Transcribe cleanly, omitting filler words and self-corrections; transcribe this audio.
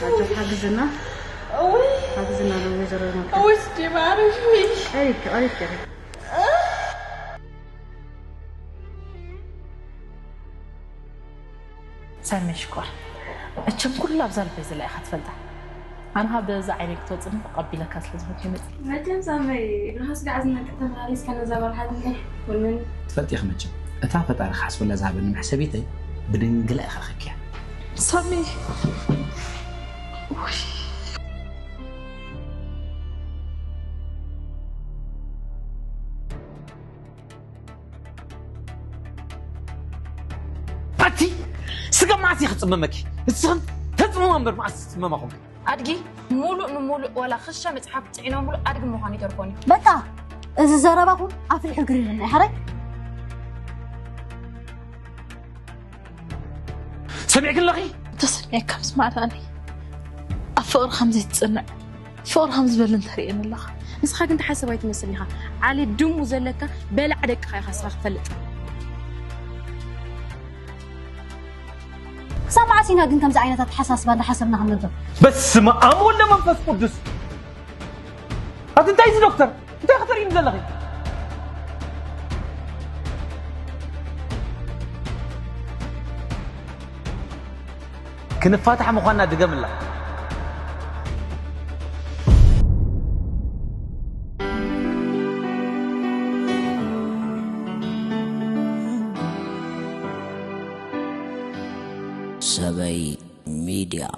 عجب حاجزنا حاجزنا لو يزرنا وستي ما عرفش أريك سامي شكر أتشم كل أبزار بيز اللي أخذت فلتة أنا هبدأ عينك توصل قبل كاس لازم تمت ما تم سامي نحس قاعدين نكتب عليس كان زبر حد والمن تفلت يا خمتش أتعرف تعرف حسب ولا زعب من حسابيتي بدنقل أخاك يعني سامي باتي سقم معسي خصممك السخن تطمو أمر معسي تصممكم أدقي مولو ولا خشة متحف تعينه مولو أدقي مهاني تركوني بقى إذا زربكم أفل حجرين من حرك سمعك اللغي تسمعك كم سمعتني أفقر خمسة تصنع فقر خمس بلن تريئن الله نسخة كنت حاسبة يتمسلنيها على الدم وزلك بلع عدك خاي خسرة فلت سمعتينا قن كم زعينة تحساس بعد حسبنا هم نضرب بس ما أمول لما منفس قدس هذا أنت عايز دكتور أنت خطر يمزلغي كنا فاتح مخنا دقم الله Survey Media.